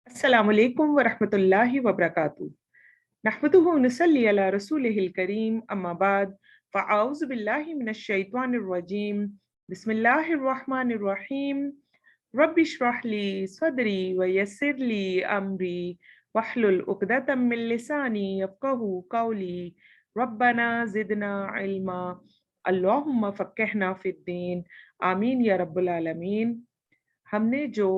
अस्सलामु अलैकुम वरहमतुल्लाहि वबरकातुहू। नहमदुहु व नुसल्ली अला रसूलिहिल करीम अम्मा बाद फ़अऊज़ु बिल्लाहि मिनश शैतानिर रजीम। बिस्मिल्लाहिर रहमानिर रहीम। रब्बि इश्रह ली सदरी व यस्सिर ली अमरी वहलुल उक़दतम मिन लिसानी यफ़क़हू क़ौली। रब्बना ज़िदना इल्मा। अल्लाहुम्मा फ़क़्हिना फ़िद्दीन। आमीन या रब्बुल आलमीन। हमने जो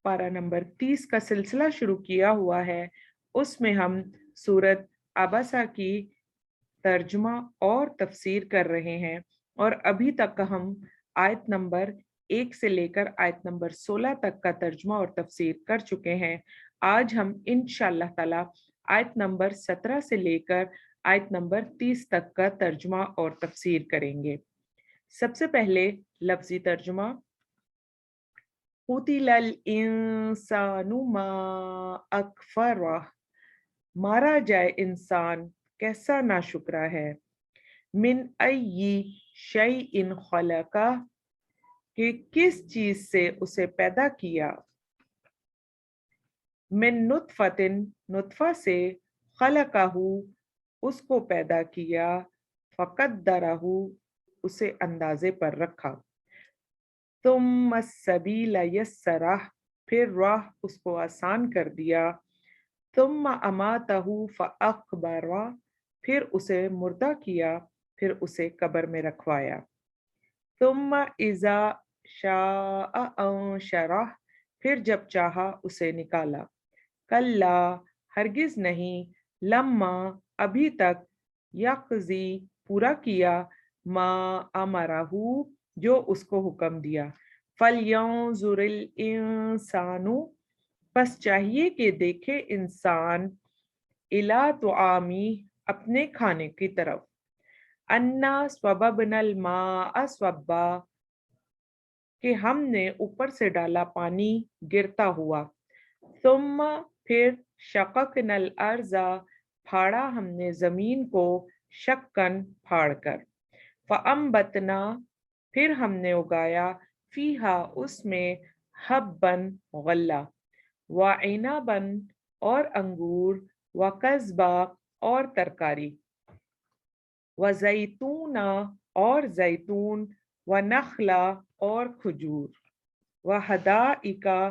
पारा नंबर 30 का सिलसिला शुरू किया हुआ है, उसमें हम सूरत अबसा की तर्जुमा और तफसीर कर रहे हैं और अभी तक हम आयत नंबर 1 से लेकर आयत नंबर 16 तक का तर्जुमा और तफसीर कर चुके हैं। आज हम इंशाअल्लाह ताला आयत नंबर 17 से लेकर आयत नंबर 30 तक का तर्जुमा और तफसीर करेंगे। सबसे पहले लफ्जी तर्जुमा। कुतिलल इंसानु मा अकफरह। मारा जाए इंसान कैसा नाशुक्रा है। मिन अय्यि शैइन खलका, कि किस चीज से उसे पैदा किया। मिन नुतफतिन, नुतफा से, खलकाहू, उसको पैदा किया, फकद्दरहू, उसे अंदाजे पर रखा। तुम सबीला यस्सरह, फिर राह उसको आसान कर दिया। तुम अमातहू फ़अक़बरा, फिर उसे मुर्दा किया, फिर उसे कब्र में रखवाया। तुम इज़ा शाअ अंशरह, फिर जब चाहा उसे निकाला। कल्ला, हरगिज नहीं, लम्मा, अभी तक, यक़ज़ी, पूरा किया, मा अमरहू, जो उसको हुक्म दिया। फलयंजुरिल इंसानु, बस चाहिए कि देखे इंसान, इला तुआमी, अपने खाने की तरफ। अन्ना स्वबबनल माअ स्वब्बा, कि हमने ऊपर से डाला पानी गिरता हुआ। तुम, फिर, शक़क़नल अर्ज़ा, फाड़ा हमने जमीन को, शक्कन, फाड़कर। फ़अंबतना, फिर हमने उगाया, फीहा, उसमें, हब्बन, गल्ला, व इनाबन, और अंगूर, व कज़बा, और तरकारी, व ज़ैतूना, और जैतून, व नखला, और खजूर, व हदाइका,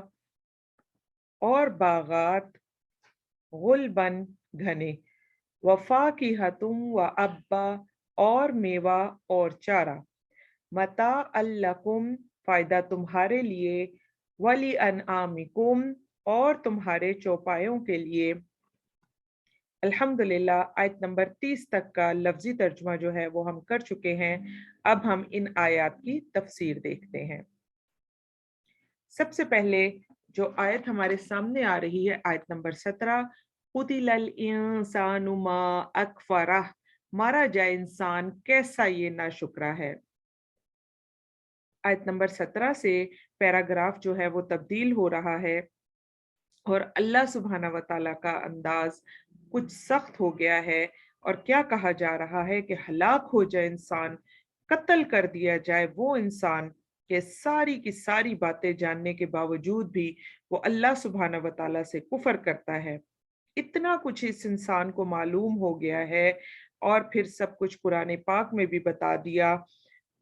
और बागात, गुलबन, घने, व फाकिहतुम व अब्बा, और मेवा और चारा। मता अल्लकुम, फायदा तुम्हारे लिए, वली अनआमिकुम, और तुम्हारे चौपायों के लिए। अल्हम्दुलिल्लाह, आयत नंबर 30 तक का लफ्जी तर्जुमा जो है वो हम कर चुके हैं। अब हम इन आयत की तफसीर देखते हैं। सबसे पहले जो आयत हमारे सामने आ रही है, आयत नंबर 17। कुतिलल इंसानु मा अकफरह, मारा जाए इंसान कैसा ये नाशुक्रा है। आयत नंबर 17 से पैराग्राफ जो है वो तब्दील हो रहा है और अल्लाह सुब्हाना व तआला का अंदाज कुछ सख्त हो गया है। और क्या कहा जा रहा है कि हलाक हो जाए इंसान, कत्ल कर दिया जाए वो इंसान के सारी की सारी बातें जानने के बावजूद भी वो अल्लाह सुब्हाना व तआला से कुफर करता है। इतना कुछ इस इंसान को मालूम हो गया है और फिर सब कुछ कुरान पाक में भी बता दिया।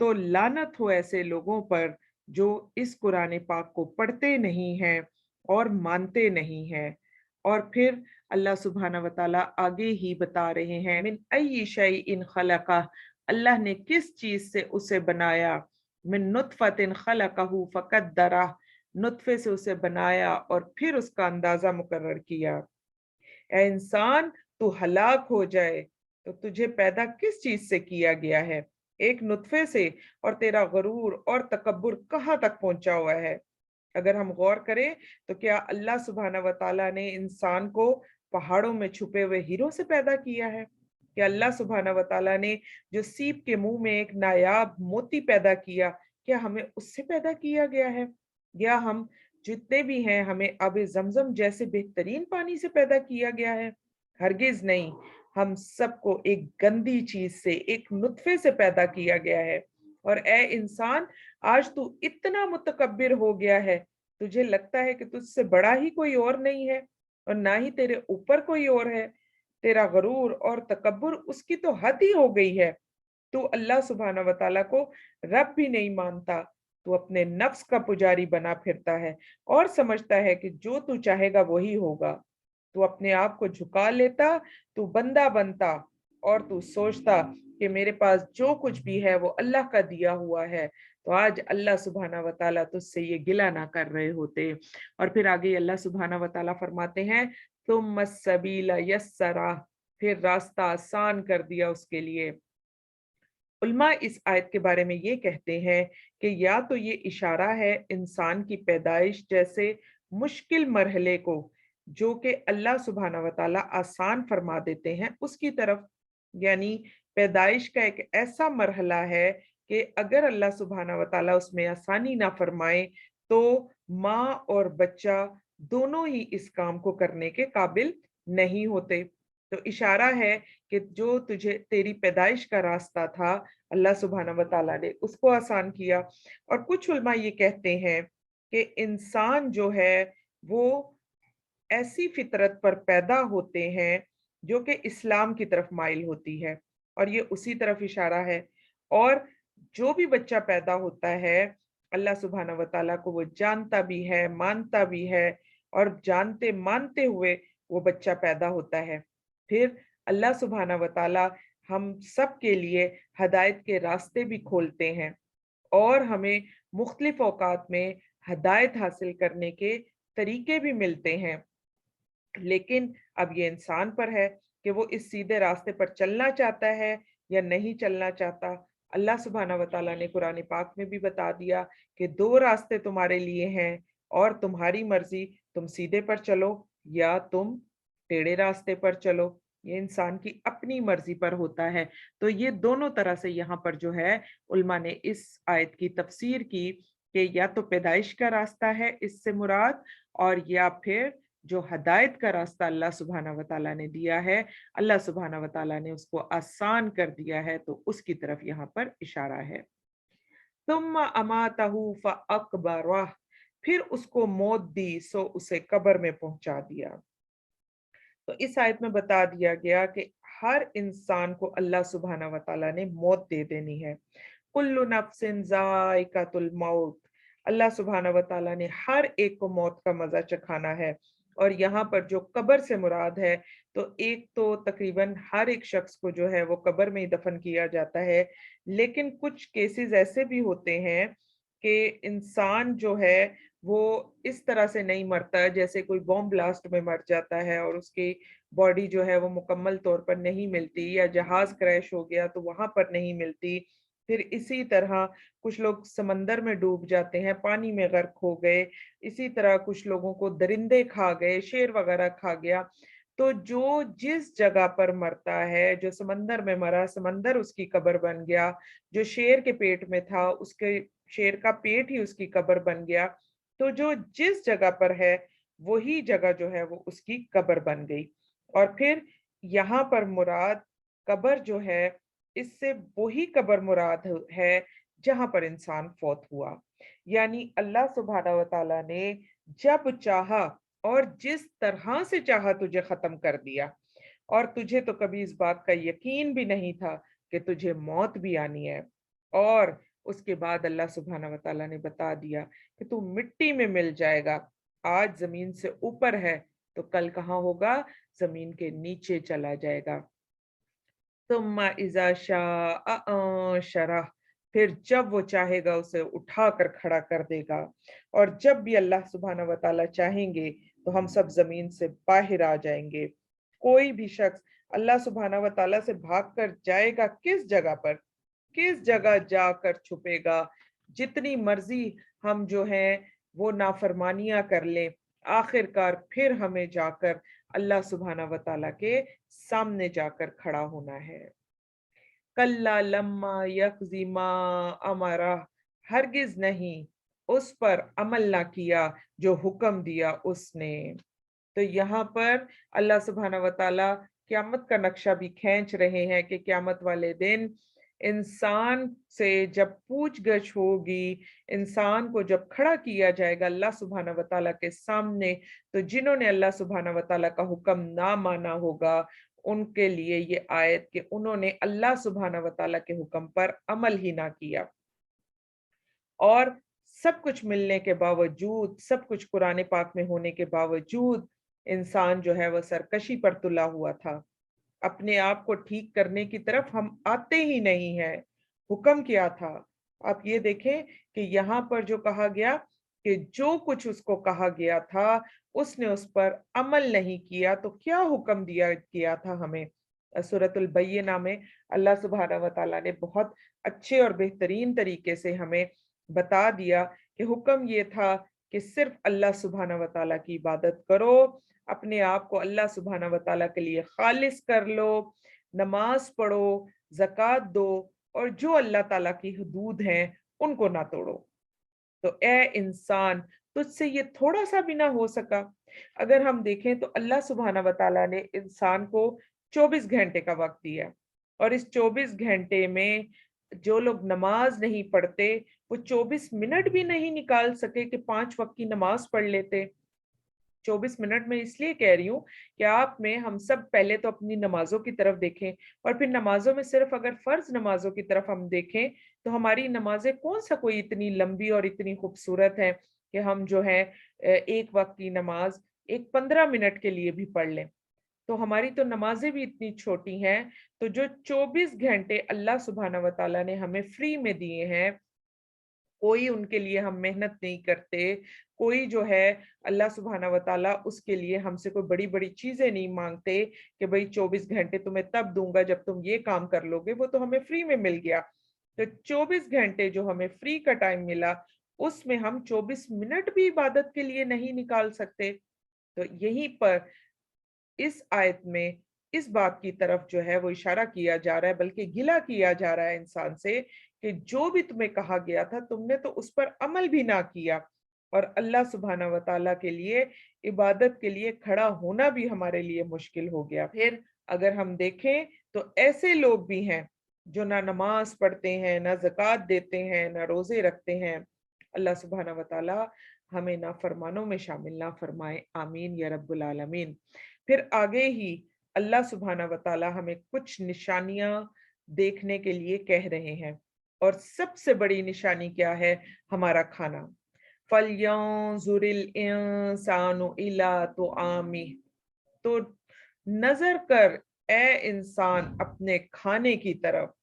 तो लानत हो ऐसे लोगों पर जो इस कुरान पाक को पढ़ते नहीं हैं और मानते नहीं हैं। और फिर अल्लाह सुब्हाना व तआला आगे ही बता रहे हैं, मिन अय्यि शैइन खलका, अल्लाह ने किस चीज से उसे बनाया। मिन नुतफतिन खलकहू फकद्दरा, नुतफे से उसे बनाया और फिर उसका अंदाजा मुकर्रर किया। ए इंसान, तू हलाक हो जाए तो तुझे पैदा किस चीज से किया गया है। एक नुतफे से, और तेरा गरूर और तकब्बुर कहाँ तक पहुंचा हुआ है। अगर हम गौर करें तो क्या अल्लाह सुब्हाना व तआला ने इंसान को पहाड़ों में छुपे हुए हीरो से पैदा किया है। क्या अल्लाह सुब्हाना व तआला ने जो सीप के मुंह में एक नायाब मोती पैदा किया, क्या हमें उससे पैदा किया गया है। या हम जितने भी हैं, हमें आब जमजम जैसे बेहतरीन पानी से पैदा किया गया है। हरगिज नहीं, हम सबको एक गंदी चीज से, एक नुतफे से पैदा किया गया है। और ए इंसान, आज तू इतना मुतकब्बिर हो गया है तुझे लगता है कि तुझसे बड़ा ही कोई और नहीं है और ना ही तेरे ऊपर कोई और है। तेरा गरूर और तकब्बुर उसकी तो हद ही हो गई है। तू अल्लाह सुब्हाना व तआला को रब भी नहीं मानता। तू अपने नफ्स का पुजारी बना फिरता है और समझता है कि जो तू चाहेगा वही होगा। तू अपने आप को झुका लेता, तू बंदा बनता और तू सोचता कि मेरे पास जो कुछ भी है वो अल्लाह का दिया हुआ है। तो आज अल्लाह सुब्हाना व तआला तुझसे ये गिला ना कर रहे होते। और फिर आगे अल्लाह सुब्हाना व तआला फरमाते हैं, तुम सबीला यस्सरा, फिर रास्ता आसान कर दिया उसके लिए। उल्मा इस आयत के बारे में ये कहते हैं कि या तो ये इशारा है इंसान की पैदाइश जैसे मुश्किल मरहले को, जो कि अल्लाह सुब्हाना व तआला आसान फरमा देते हैं, उसकी तरफ। यानी पैदाइश का एक ऐसा मरहला है कि अगर अल्लाह सुब्हाना व तआला उसमें आसानी ना फरमाए तो माँ और बच्चा दोनों ही इस काम को करने के काबिल नहीं होते। तो इशारा है कि जो तुझे तेरी पैदाइश का रास्ता था, अल्लाह सुब्हाना व तआला ने उसको आसान किया। और कुछ उलमा ये कहते हैं कि इंसान जो है वो ऐसी फितरत पर पैदा होते हैं जो कि इस्लाम की तरफ माइल होती है, और ये उसी तरफ इशारा है। और जो भी बच्चा पैदा होता है, अल्लाह सुब्हाना व तआला को वो जानता भी है, मानता भी है, और जानते मानते हुए वो बच्चा पैदा होता है। फिर अल्लाह सुब्हाना व तआला हम सब के लिए हदायत के रास्ते भी खोलते हैं और हमें मुख्तलिफ औकात में हदायत हासिल करने के तरीके भी मिलते हैं। लेकिन अब ये इंसान पर है कि वो इस सीधे रास्ते पर चलना चाहता है या नहीं चलना चाहता। अल्लाह सुब्हाना व तआला ने कुरान पाक में भी बता दिया कि दो रास्ते तुम्हारे लिए हैं और तुम्हारी मर्जी, तुम सीधे पर चलो या तुम टेढ़े रास्ते पर चलो। ये इंसान की अपनी मर्जी पर होता है। तो ये दोनों तरह से यहाँ पर जो है उल्मा ने इस आयत की तफसीर की कि या तो पैदाइश का रास्ता है इससे मुराद, और या फिर जो हदायत का रास्ता अल्लाह सुब्हाना व तआला ने दिया है, अल्लाह सुब्हाना व तआला ने उसको आसान कर दिया है, तो उसकी तरफ यहाँ पर इशारा है। तुम्मा अमातहु फअकबरह, फिर उसको मौत दी सो उसे कब्र में पहुंचा दिया। तो इस आयत में बता दिया गया कि हर इंसान को अल्लाह सुब्हाना व तआला ने मौत दे देनी है। कुल्लु नफ्सिन जायकातुल मौत, अल्लाह सुब्हाना व तआला ने हर एक को मौत का मजा चखाना है। और यहाँ पर जो कब्र से मुराद है, तो एक तो तकरीबन हर एक शख्स को जो है वो कब्र में ही दफन किया जाता है, लेकिन कुछ केसेस ऐसे भी होते हैं कि इंसान जो है वो इस तरह से नहीं मरता जैसे कोई बॉम्ब ब्लास्ट में मर जाता है और उसकी बॉडी जो है वो मुकम्मल तौर पर नहीं मिलती, या जहाज क्रैश हो गया तो वहां पर नहीं मिलती। फिर इसी तरह कुछ लोग समंदर में डूब जाते हैं, पानी में गर्क हो गए। इसी तरह कुछ लोगों को दरिंदे खा गए, शेर वगैरह खा गया। तो जो जिस जगह पर मरता है, जो समंदर में मरा, समंदर उसकी कब्र बन गया। जो शेर के पेट में था, उसके शेर का पेट ही उसकी कब्र बन गया। तो जो जिस जगह पर है वही जगह जो है वो उसकी कब्र बन गई। और फिर यहाँ पर मुराद कब्र जो है, इससे वही कब्र मुराद है जहां पर इंसान फौत हुआ। यानी अल्लाह सुब्हाना व तआला ने जब चाहा और जिस तरह से चाहा तुझे खत्म कर दिया, और तुझे तो कभी इस बात का यकीन भी नहीं था कि तुझे मौत भी आनी है। और उसके बाद अल्लाह सुब्हाना व तआला ने बता दिया कि तू मिट्टी में मिल जाएगा। आज जमीन से ऊपर है तो कल कहाँ होगा, जमीन के नीचे चला जाएगा। तुम्मा इज़ा शाअ अंशरह, फिर जब वो चाहेगा उसे उठाकर खड़ा कर देगा। और जब भी अल्लाह सुब्हाना व तआला चाहेंगे तो हम सब जमीन से बाहर आ जाएंगे। कोई भी शख्स अल्लाह सुब्हाना व तआला से भाग कर जाएगा किस जगह पर, किस जगह जाकर छुपेगा। जितनी मर्जी हम जो है वो नाफरमानियां कर लें, आखिरकार फिर हमें जाकर अल्लाह सुब्हाना व तआला के सामने जाकर खड़ा होना है। कल्ला लम्मा यकज़ी मा अमरा, हरगिज नहीं उस पर अमल ना किया जो हुक्म दिया उसने। तो यहाँ पर अल्लाह सुब्हाना व तआला क़यामत का नक्शा भी खींच रहे हैं कि क़यामत वाले दिन इंसान से जब पूछ गछ होगी, इंसान को जब खड़ा किया जाएगा अल्लाह सुब्हाना व तआला के सामने, तो जिन्होंने अल्लाह सुब्हाना व तआला का हुक्म ना माना होगा, उनके लिए ये आयत कि उन्होंने अल्लाह सुब्हाना व तआला के हुक्म पर अमल ही ना किया। और सब कुछ मिलने के बावजूद, सब कुछ कुरान पाक में होने के बावजूद, इंसान जो है वह सरकशी पर तुला हुआ था। अपने आप को ठीक करने की तरफ हम आते ही नहीं हैं। हुक्म क्या था? आप ये देखें कि यहाँ पर जो कहा गया कि जो कुछ उसको कहा गया था, उसने उस पर अमल नहीं किया, तो क्या हुक्म दिया किया था हमें? सूरतुल बय्यिना में अल्लाह सुब्हानहू व तआला ने बहुत अच्छे और बेहतरीन तरीके से हमें बता दिया कि हुक्म ये था कि सिर्फ अल्लाह सुब्हानहू व तआला की इबादत करो, अपने आप को अल्लाह सुब्हाना व तआला के लिए खालिस कर लो, नमाज पढ़ो, ज़कात दो और जो अल्लाह ताला की हुदूद हैं, उनको ना तोड़ो। तो ए इंसान, तुझसे ये थोड़ा-सा भी ना हो सका? अगर हम देखें तो अल्लाह सुब्हाना व तआला ने इंसान को 24 घंटे का वक़्त दिया है और इस 24 घंटे में जो लोग नमाज़ नहीं पढ़ते, वो 24 मिनट भी नहीं निकाल सके कि 5 वक़्त की नमाज़ पढ़ लेते। 24 मिनट में इसलिए कह रही हूँ कि आप में हम सब पहले तो अपनी नमाज़ों की तरफ देखें और फिर नमाज़ों में सिर्फ अगर फ़र्ज़ नमाज़ों की तरफ हम देखें, तो हमारी नमाज़ें कौन-सा कोई इतनी लंबी और इतनी खूबसूरत हैं कि हम जो है एक वक़्त की नमाज़ एक 15 मिनट के लिए भी पढ़ लें। तो हमारी तो नमाज़ें भी इतनी छोटी हैं, तो जो 24 घंटे अल्लाह सुब्हाना व तआला ने हमें फ्री में दिए हैं, कोई उनके लिए हम मेहनत नहीं करते, कोई जो है अल्लाह सुब्हाना व तआला उसके लिए हमसे कोई बड़ी-बड़ी चीज़ें नहीं माँगते कि भई 24 घंटे तुम्हें तब दूँगा जब तुम ये काम कर लोगे, वो तो हमें फ्री में मिल गया। तो 24 घंटे जो हमें फ्री का टाइम मिला, उसमें हम 24 मिनट भी इबादत के लिए नहीं निकाल सकते। तो यहीं पर इस आयत में इस बात की तरफ जो है वो इशारा किया जा रहा है, बल्कि गिला किया जा रहा है इंसान से कि जो भी तुम्हें कहा गया था तुमने तो उस पर अमल भी ना किया और अल्लाह सुब्हाना व तआला के लिए इबादत के लिए खड़ा होना भी हमारे लिए मुश्किल हो गया। फिर अगर हम देखें तो ऐसे लोग भी हैं जो ना नमाज पढ़ते हैं, ना ज़कात देते हैं, ना रोज़े रखते हैं। अल्लाह सुब्हाना व तआला हमें नाफरमानों में शामिल ना फरमाए। आमीन या रब्बुल आलमीन। फिर आगे ही अल्लाह सुब्हाना व तआला हमें कुछ निशानियां देखने के लिए कह रहे हैं और सबसे बड़ी निशानी क्या है? हमारा खाना। फलयंजुरिल इंसानु इला तुआमिह, तो नजर कर ए इंसान अपने खाने की तरफ।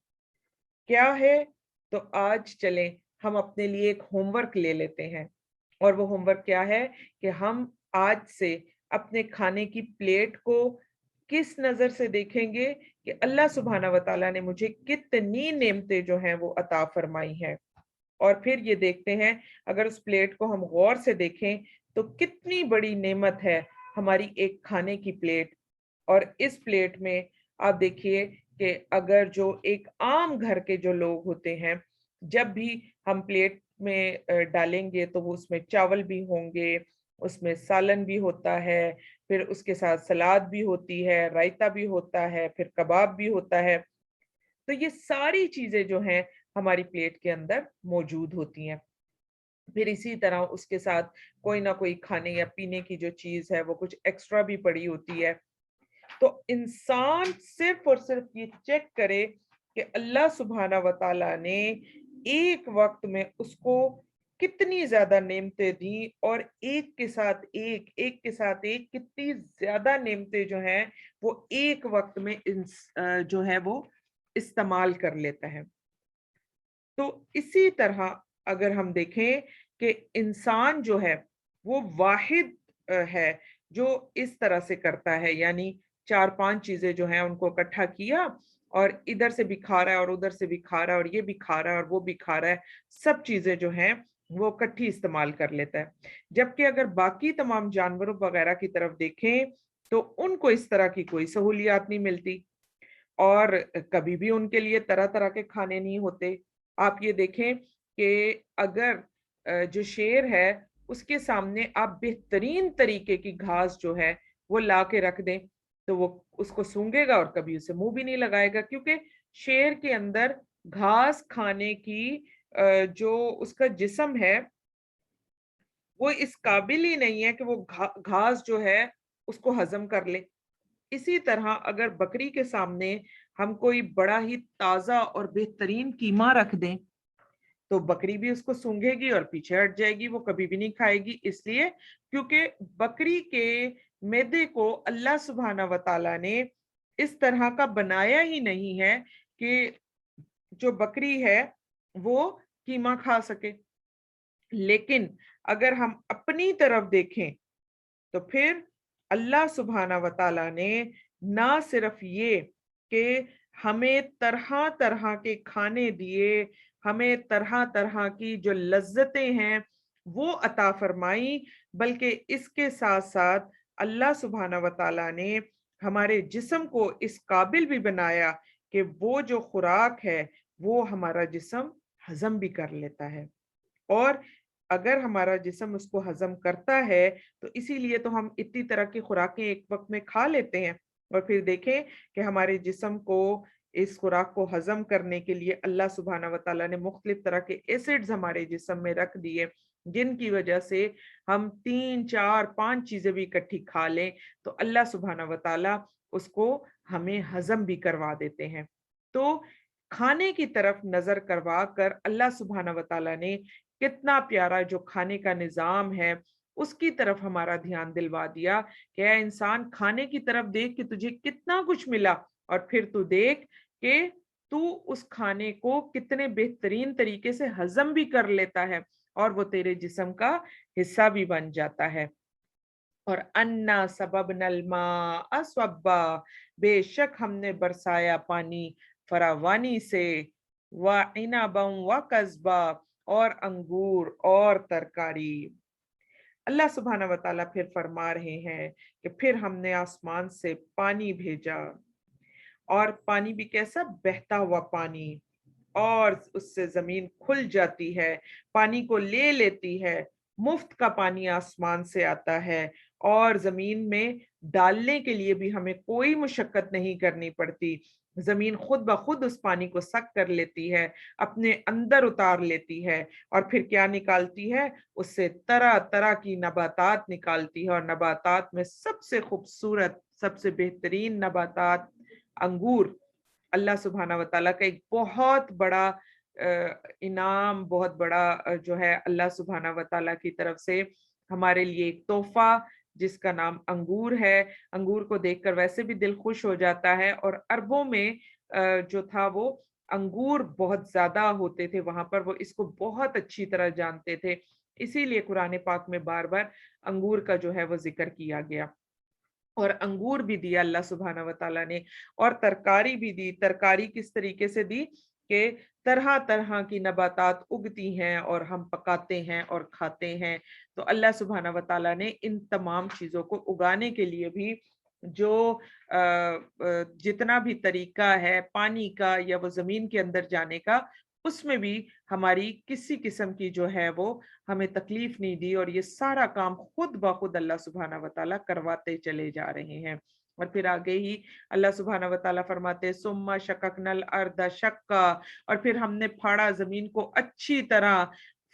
क्या है? तो आज चलें हम अपने लिए एक होमवर्क ले लेते हैं और वो होमवर्क क्या है कि हम आज से अपने खाने की प्लेट को किस नज़र से देखेंगे कि अल्लाह सुब्हाना व तआला ने मुझे कितनी नेमतें जो हैं वो अता फरमाई हैं। और फिर ये देखते हैं अगर उस प्लेट को हम गौर से देखें तो कितनी बड़ी नेमत है हमारी एक खाने की प्लेट। और इस प्लेट में आप देखिए कि अगर जो एक आम घर के जो लोग होते हैं, जब भी हम प्लेट में डालेंगे तो वो उसमें चावल भी होंगे, उसमें सालन भी होता है, फिर उसके साथ सलाद भी होती है, रायता भी होता है, फिर कबाब भी होता है। तो ये सारी चीज़ें जो हैं हमारी प्लेट के अंदर मौजूद होती हैं। फिर इसी तरह उसके साथ कोई ना कोई खाने या पीने की जो चीज़ है वो कुछ एक्स्ट्रा भी पड़ी होती है। तो इंसान सिर्फ और सिर्फ ये चेक करे कि अल्लाह सुब्हाना व तआला ने एक वक्त में उसको कितनी ज्यादा नेमतें दी और एक के साथ एक के साथ एक कितनी ज्यादा नेमतें जो हैं वो एक वक्त में जो है वो इस्तेमाल कर लेता है। तो इसी तरह अगर हम देखें कि इंसान जो है वो वाहिद है जो इस तरह से करता है, यानी 4-5 चीजें जो हैं उनको इकट्ठा किया और इधर से भी खा रहा है और उधर से भी खा रहा है और ये भी खा रहा है और वो भी खा रहा है, सब चीजें जो हैं वो इकट्ठी इस्तेमाल कर लेता है। जबकि अगर बाकी तमाम जानवरों वगैरह की तरफ देखें तो उनको इस तरह की कोई सहूलियात नहीं मिलती और कभी भी उनके लिए तरह-तरह के खाने नहीं होते। आप ये देखें कि अगर जो शेर है, उसके सामने आप बेहतरीन तरीके की घास जो है, वो ला के रख दें, तो वो उसको सूंघेगा और कभी उसे मुँह भी नहीं लगाएगा क्योंकि शेर के अंदर घास खाने की जो उसका जिस्म है वो इस काबिल ही नहीं है कि वो घास जो है उसको हजम कर ले। इसी तरह अगर बकरी के सामने हम कोई बड़ा ही ताजा और बेहतरीन कीमा रख दें तो बकरी भी उसको सूंघेगी और पीछे हट जाएगी, वो कभी भी नहीं खाएगी। इसलिए क्योंकि बकरी के मैदे को अल्लाह सुब्हाना व तआला ने इस तरह का बनाया ही नहीं है कि जो बकरी है वो कीमा खा सके। लेकिन अगर हम अपनी तरफ देखें तो फिर अल्लाह सुब्हाना व तआला ने ना सिर्फ ये कि हमें तरह तरह के खाने दिए, हमें तरह तरह की जो लज्जतें हैं वो अता फरमाई, बल्कि इसके साथ साथ अल्लाह सुब्हाना व तआला ने हमारे जिस्म को इस काबिल भी बनाया कि वो जो खुराक है वो हमारा जिस्म हजम भी कर लेता है। और अगर हमारा जिस्म उसको हजम करता है तो इसीलिए तो हम इतनी तरह की खुराकें एक वक्त में खा लेते हैं। और फिर देखें कि हमारे जिस्म को इस खुराक को हजम करने के लिए अल्लाह सुब्हाना व तआला ने मुख्तलिफ तरह के एसिड्स हमारे जिस्म में रख दिए, जिनकी वजह से हम 3 4 5 चीजें भी इकट्ठी खा लें तो अल्लाह सुब्हाना व तआला उसको हमें हजम भी करवा देते हैं। तो खाने की तरफ नजर करवा कर अल्लाह सुब्हाना व तआला ने कितना प्यारा जो खाने का निजाम है उसकी तरफ हमारा ध्यान दिलवा दिया कि ऐ इंसान, खाने की तरफ देख कि तुझे कितना कुछ मिला, और फिर तू देख कि तू उस खाने को कितने बेहतरीन तरीके से हजम भी कर लेता है और वो तेरे जिस्म का हिस्सा भी बन जाता है। और अन्ना सबबनल माअ स्वब्बा, बेशक हमने बरसाया पानी फरावानी से, व इनबम व कस्बा, और अंगूर और तरकारी। अल्लाह सुब्हाना व तआला फिर फरमा रहे हैं कि फिर हमने आसमान से पानी भेजा, और पानी भी कैसा, बहता हुआ पानी, और उससे जमीन खुल जाती है, पानी को ले लेती है। मुफ्त का पानी आसमान से आता है और जमीन में डालने के लिए भी हमें कोई मुशक्कत नहीं करनी पड़ती। जमीन खुद ब खुद उस पानी को सक कर लेती है, अपने अंदर उतार लेती है, और फिर क्या निकालती है, उससे तरह तरह की नबातात निकालती है। और नबातात में सबसे खूबसूरत, सबसे बेहतरीन नबातात अंगूर। अल्लाह सुब्हाना व तआला का एक बहुत बड़ा इनाम, बहुत बड़ा जो है अल्लाह सुब्हाना व तआला की तरफ से हमारे लिए एक तोहफा, जिसका नाम अंगूर है। अंगूर को देखकर वैसे भी दिल खुश हो जाता है, और अरबों में जो था वो अंगूर बहुत ज्यादा होते थे वहां पर, वो इसको बहुत अच्छी तरह जानते थे। इसीलिए कुरान पाक में बार बार अंगूर का जो है वो जिक्र किया गया। और अंगूर भी दिया अल्लाह सुब्हाना व तआला ने, और तरकारी भी दी। तरकारी किस तरीके से दी कि तरह तरह की नबातात उगती हैं और हम पकाते हैं और खाते हैं। तो अल्लाह सुब्हाना व तआला ने इन तमाम चीजों को उगाने के लिए भी जो जितना भी तरीका है पानी का या वो जमीन के अंदर जाने का, उसमें भी हमारी किसी किस्म की जो है वो हमें तकलीफ नहीं दी, और ये सारा काम खुद ब खुद अल्लाह सुब्हाना व तआला करवाते चले जा रहे हैं। और फिर आगे ही अल्लाह सुब्हाना व तआला फरमाते, सुम्मा शककनल अर्द शक्का, और फिर हमने फाड़ा जमीन को अच्छी तरह,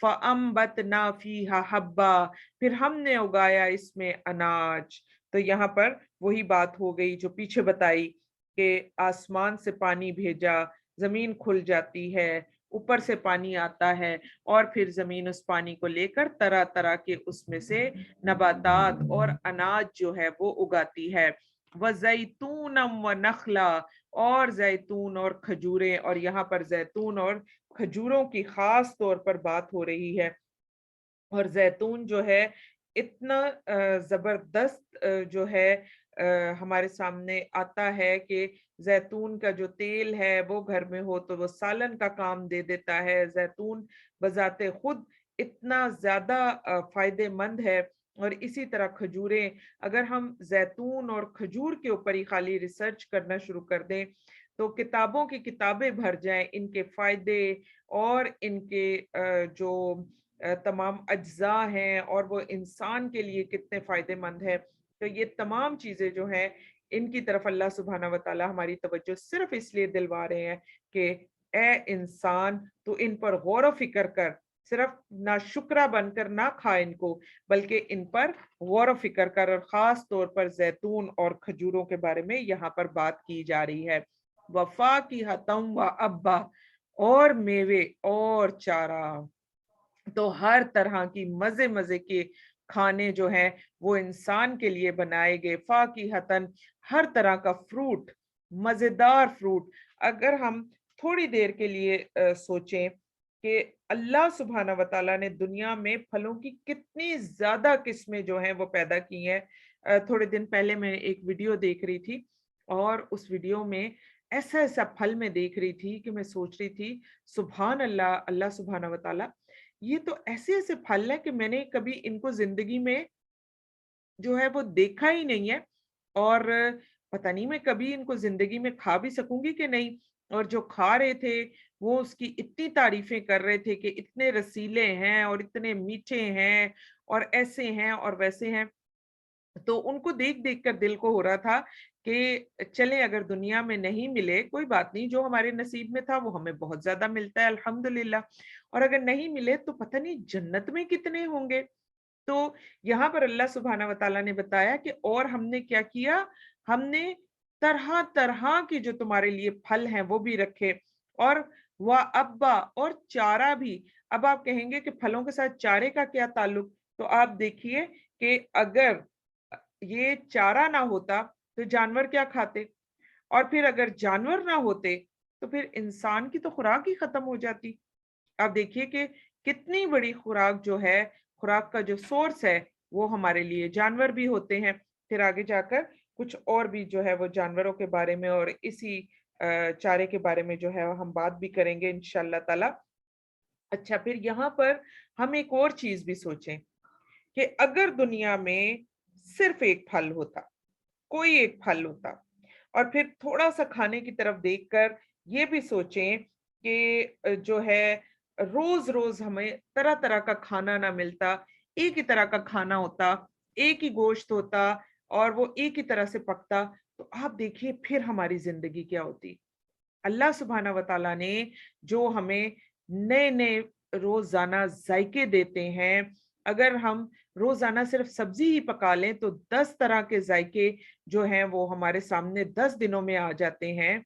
फअंबतना फीहा हब्बा, फिर हमने उगाया इसमें अनाज। तो यहाँ पर वही बात हो गई जो पीछे बताई कि आसमान से पानी भेजा, जमीन खुल जाती है, ऊपर से पानी आता है, और फिर जमीन उस पानी को लेकर तरह तरह के उसमें से नबातात और अनाज जो है वो उगाती है। व जैतूनम व नखला, और जैतून और खजूरें, और यहाँ पर जैतून और खजूरों की खास तौर पर बात हो रही है। और जैतून जो है इतना जबरदस्त जो है हमारे सामने आता है कि जैतून का जो तेल है वो घर में हो तो वो सालन का काम दे देता है। जैतून बजाते खुद इतना ज्यादा फायदेमंद है। और इसी तरह खजूरें, अगर हम जैतून और खजूर के ऊपर ही खाली रिसर्च करना शुरू कर दें तो किताबों की किताबें भर जाएं इनके फायदे, और इनके जो तमाम अज्जा हैं और वो इंसान के लिए कितने फायदेमंद है। तो ये तमाम चीजें जो हैं इनकी तरफ अल्लाह सुब्हाना व तआला हमारी तवज्जो सिर्फ इसलिए दिलवा रहे हैं कि اے انسان تو ان پر غور و فکر کر، صرف نہ شکرہ بن کر نہ کھا ان کو، بلکہ ان پر غور و فکر کر، اور خاص طور پر زیتون اور کھجوروں کے بارے میں یہاں پر بات کی جا رہی ہے۔ وفا کی حتم و ابا، اور میوے اور چارہ، تو ہر طرح کی مزے مزے کے کھانے جو ہیں وہ انسان کے لیے بنائے گئے، فاقیہتن، ہر طرح کا فروٹ، مزیدار فروٹ۔ اگر ہم تھوڑی دیر کے لیے سوچیں کہ اللہ سبحانہ وتعالیٰ نے دنیا میں پھلوں کی کتنی زیادہ قسمیں جو ہیں وہ پیدا کی ہیں۔ تھوڑے دن پہلے میں ایک ویڈیو دیکھ رہی تھی، اور اس ویڈیو میں ایسا ایسا پھل میں دیکھ رہی تھی کہ میں سوچ رہی تھی سبحان اللہ، اللہ سبحانہ وتعالیٰ، یہ تو ایسے ایسے پھل ہیں کہ میں نے کبھی ان کو زندگی میں جو ہے وہ دیکھا ہی نہیں ہے، اور پتہ نہیں میں کبھی ان کو زندگی میں کھا بھی سکوں گی کہ نہیں۔ اور جو کھا رہے تھے وہ اس کی اتنی تعریفیں کر رہے تھے کہ اتنے رسیلے ہیں اور اتنے میٹھے ہیں اور ایسے ہیں اور ویسے ہیں۔ تو ان کو دیکھ دیکھ کر دل کو ہو رہا تھا کہ چلیں، اگر دنیا میں نہیں ملے کوئی بات نہیں، جو ہمارے نصیب میں تھا وہ ہمیں بہت زیادہ ملتا ہے الحمدللہ، اور اگر نہیں ملے تو پتہ نہیں جنت میں کتنے ہوں گے۔ تو یہاں پر اللہ سبحانہ وتعالیٰ نے بتایا کہ اور ہم نے کیا کیا، ہم نے طرح طرح کے جو تمہارے لیے پھل ہیں وہ بھی رکھے، اور وہ ابا، اور چارہ بھی۔ اب آپ کہیں گے کہ پھلوں کے ساتھ چارے کا کیا تعلق؟ تو آپ دیکھیے کہ اگر یہ چارہ نہ ہوتا تو جانور کیا کھاتے، اور پھر اگر جانور نہ ہوتے تو پھر انسان کی تو خوراک ہی ختم ہو جاتی۔ آپ دیکھیے کہ کتنی بڑی خوراک جو ہے، خوراک کا جو سورس ہے وہ ہمارے لیے جانور بھی ہوتے ہیں۔ پھر آگے جا کر کچھ اور بھی جو ہے وہ جانوروں کے بارے میں اور اسی چارے کے بارے میں جو ہے ہم بات بھی کریں گے انشاءاللہ تعالی۔ اچھا، پھر یہاں پر ہم ایک اور چیز بھی سوچیں کہ اگر دنیا میں صرف ایک پھل ہوتا، کوئی ایک پھل ہوتا، اور پھر تھوڑا سا کھانے کی طرف دیکھ کر یہ بھی سوچیں کہ جو ہے روز روز ہمیں طرح طرح کا کھانا نہ ملتا، ایک ہی طرح کا کھانا ہوتا، ایک ہی گوشت ہوتا، اور وہ ایک ہی طرح سے پکتا، تو آپ دیکھیے پھر ہماری زندگی کیا ہوتی۔ اللہ سبحانہ وتعالیٰ نے جو ہمیں نئے نئے روزانہ ذائقے دیتے ہیں، اگر ہم روزانہ صرف سبزی ہی پکا لیں تو 10 طرح کے ذائقے جو ہیں وہ ہمارے سامنے 10 دنوں میں آ جاتے ہیں۔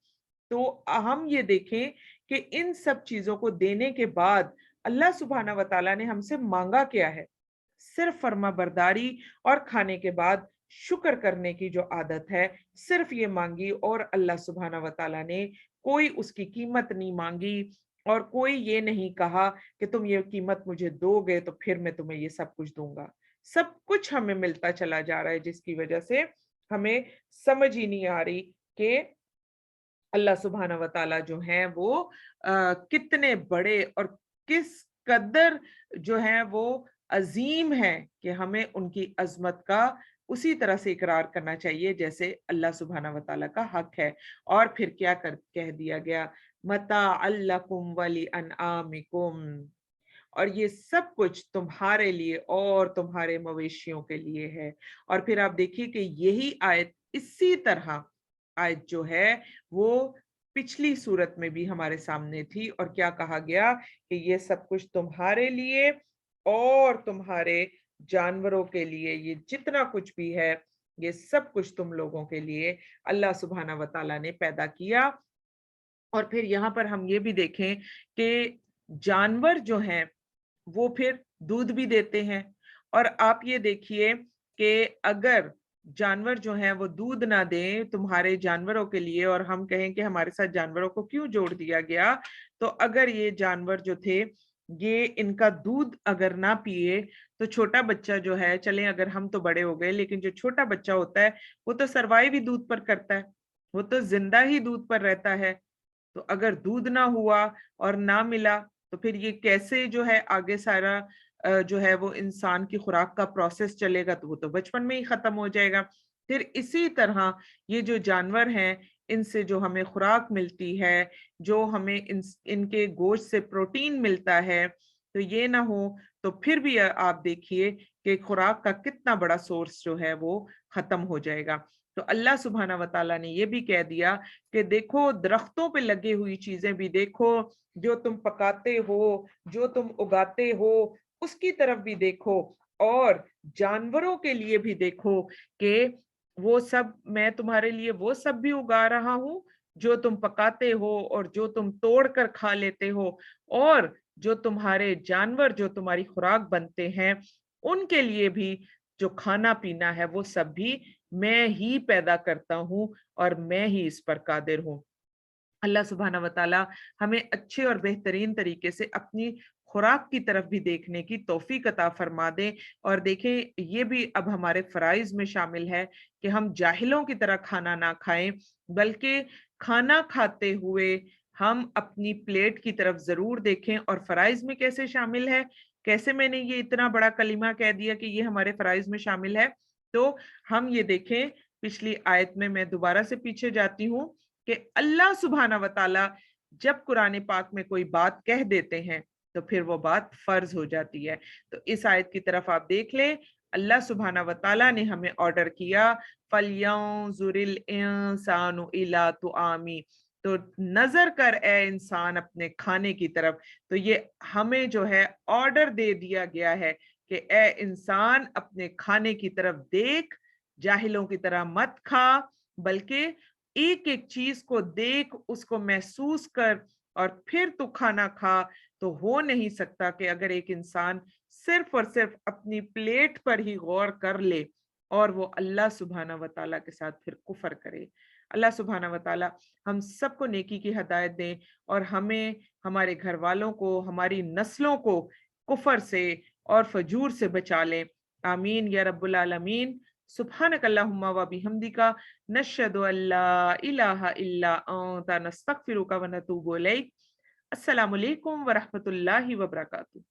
تو ہم یہ دیکھیں کہ ان سب چیزوں کو دینے کے بعد اللہ سبحانہ وتعالیٰ نے ہم سے مانگا کیا ہے؟ صرف فرما برداری، اور کھانے کے بعد شکر کرنے کی جو عادت ہے، صرف یہ مانگی، اور اللہ سبحانہ وتعالیٰ نے کوئی اس کی قیمت نہیں مانگی، اور کوئی یہ نہیں کہا کہ تم یہ قیمت مجھے دو گے تو پھر میں تمہیں یہ سب کچھ دوں گا۔ سب کچھ ہمیں ملتا چلا جا رہا ہے، جس کی وجہ سے ہمیں سمجھ ہی نہیں آ رہی کہ اللہ سبحانہ وتعالیٰ جو ہیں وہ کتنے بڑے اور کس قدر جو ہیں وہ عظیم ہیں، کہ ہمیں ان کی عظمت کا اسی طرح سے اقرار کرنا چاہیے جیسے اللہ سبحانہ وتعالیٰ کا حق ہے۔ اور پھر کیا کہہ دیا گیا، متاع لکم ولانعامکم، اور یہ سب کچھ تمہارے لیے اور تمہارے مویشیوں کے لیے ہے۔ اور پھر آپ دیکھیے کہ یہی آیت، اسی طرح آیت جو ہے وہ پچھلی صورت میں بھی ہمارے سامنے تھی، اور کیا کہا گیا کہ یہ سب کچھ تمہارے لیے اور تمہارے جانوروں کے لیے، یہ جتنا کچھ بھی ہے یہ سب کچھ تم لوگوں کے لیے اللہ سبحانہ وتعالیٰ نے پیدا کیا۔ اور پھر یہاں پر ہم یہ بھی دیکھیں کہ جانور جو ہیں وہ پھر دودھ بھی دیتے ہیں، اور آپ یہ دیکھیے کہ اگر جانور جو ہیں وہ دودھ نہ دیں تمہارے جانوروں کے لیے، اور ہم کہیں کہ ہمارے ساتھ جانوروں کو کیوں جوڑ دیا گیا، تو اگر یہ جانور جو تھے یہ ان کا دودھ اگر نہ پیے تو چھوٹا بچہ جو ہے، چلیں اگر ہم تو بڑے ہو گئے لیکن جو چھوٹا بچہ ہوتا ہے وہ تو سروائیو ہی دودھ پر کرتا ہے، وہ تو زندہ ہی دودھ پر رہتا ہے۔ تو اگر دودھ نہ ہوا اور نہ ملا تو پھر یہ کیسے جو ہے آگے سارا جو ہے وہ انسان کی خوراک کا پروسیس چلے گا، تو وہ تو بچپن میں ہی ختم ہو جائے گا۔ پھر اسی طرح یہ جو جانور ہیں ان سے جو ہمیں خوراک ملتی ہے، جو ہمیں ان کے گوشت سے پروٹین ملتا ہے، تو یہ نہ ہو تو پھر بھی آپ دیکھیے کہ خوراک کا کتنا بڑا سورس جو ہے وہ खत्म हो जाएगा। तो अल्लाह सुब्हाना व तआला ने ये भी कह दिया कि देखो दरख्तों पे लगी हुई चीजें भी देखो, जो तुम पकाते हो, जो तुम उगाते हो, उसकी तरफ भी देखो, और जानवरों के लिए भी देखो कि वो सब मैं तुम्हारे लिए वो सब भी उगा रहा हूँ जो तुम पकाते हो और जो तुम तोड़ कर खा लेते हो, और जो तुम्हारे जानवर जो तुम्हारी खुराक बनते हैं उनके लिए भी जो खाना पीना है वो सब भी मैं ही पैदा करता हूँ और मैं ही इस पर कादिर हूँ। अल्लाह सुब्हाना व तआला हमें अच्छे और बेहतरीन तरीके से अपनी खुराक की तरफ भी देखने की तौफीक अता फरमा दे। और देखें ये भी अब हमारे फराइज में शामिल है कि हम जाहिलों की तरह खाना ना खाएं, बल्कि खाना खाते हुए हम अपनी प्लेट की तरफ जरूर देखें। और फराइज में कैसे शामिल है, कैसे मैंने ये इतना बड़ा कलिमा कह दिया कि ये हमारे फराइज में शामिल है, तो हम ये देखें पिछली आयत में, मैं दोबारा से पीछे जाती हूँ, कि अल्लाह सुब्हाना व तआला जब कुरान पाक में कोई बात कह देते हैं तो फिर वो बात फर्ज हो जाती है। तो इस आयत की तरफ आप देख लें, अल्लाह सुब्हाना व तआला ने हमें ऑर्डर किया, फलयंजुरिल इंसानु इला तुआमी, तो नजर कर ए इंसान अपने खाने की तरफ। तो ये हमें जो है ऑर्डर दे दिया गया है कि ए इंसान अपने खाने की तरफ देख, जाहिलों की तरह मत खा, बल्कि एक एक चीज को देख, उसको महसूस कर, और फिर तू खाना खा। तो हो नहीं सकता कि अगर एक इंसान सिर्फ और सिर्फ अपनी प्लेट पर ही गौर कर ले और वो अल्लाह सुब्हाना व तआला के साथ फिर कुफर करे। अल्लाह सुब्हाना व तआला हम सबको नेकी की हिदायत दें और हमें, हमारे घर वालों को, हमारी नस्लों को कुफर से और फजूर से बचा लें। आमीन या रब्बुल आलमीन। सुब्हानक अल्लाहुम्मा व बिहम्दिका नशहदु अल्ला इलाहा इल्ला अंता नस्तगफिरुका व नतूबु इलैक। अस्सलामु अलैकुम व रहमतुल्लाहि व बरकातुहू।